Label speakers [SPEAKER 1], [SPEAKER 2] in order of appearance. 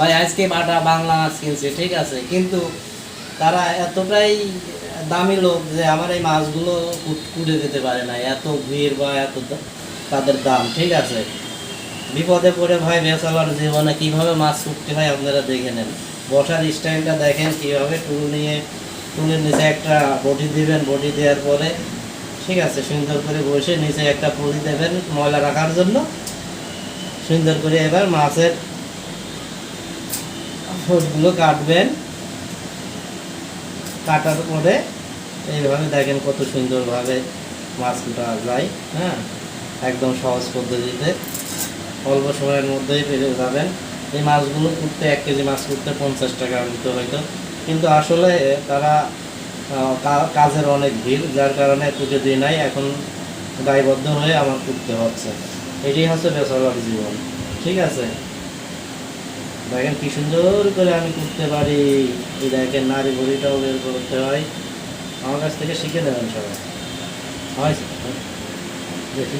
[SPEAKER 1] ভাই আজকে বাটা বাংলা মাছ কিনছে, ঠিক আছে, কিন্তু তারা এতটাই দামি লোক যে আমার এই মাছগুলো কুটে দিতে পারে না, এত ভিড় বা এত তাদের দাম, ঠিক আছে। বিপদে পড়ে ভাই বেচালার জীবনে কীভাবে মাছ কুটতে হয় আপনারা দেখে নেন। বসার স্টাইলটা দেখেন কীভাবে, টুলের নিচে একটা বটি দিবেন, বটি দেওয়ার পরে ঠিক আছে সুন্দর করে বসে নিচে একটা পলি দেবেন ময়লা রাখার জন্য, সুন্দর করে এবার মাছের ফুটগুলো কাটবেন, কাটার পরে এইভাবে দেখেন কত সুন্দরভাবে মাছ কাটা যায়। হ্যাঁ, একদম সহজ পদ্ধতিতে অল্প সময়ের মধ্যেই পেরে যাবেন। এই মাছগুলো করতে 1 কেজি মাছ করতে 50 টাকা নিতে হয়তো, কিন্তু আসলে তারা কাজের অনেক ভিড়, যার কারণে কুটে দিয়ে নাই, এখন দায়বদ্ধ হয়ে আমার করতে হচ্ছে। এটাই হচ্ছে বেসরকার জীবন, ঠিক আছে। দেখেন কি সুন্দর করে আমি করতে পারি, এই দেখেন নারী বড়িটাও বের করতে হয়, আমার কাছ থেকে শিখে নেবেন সবাই। হয় দেখি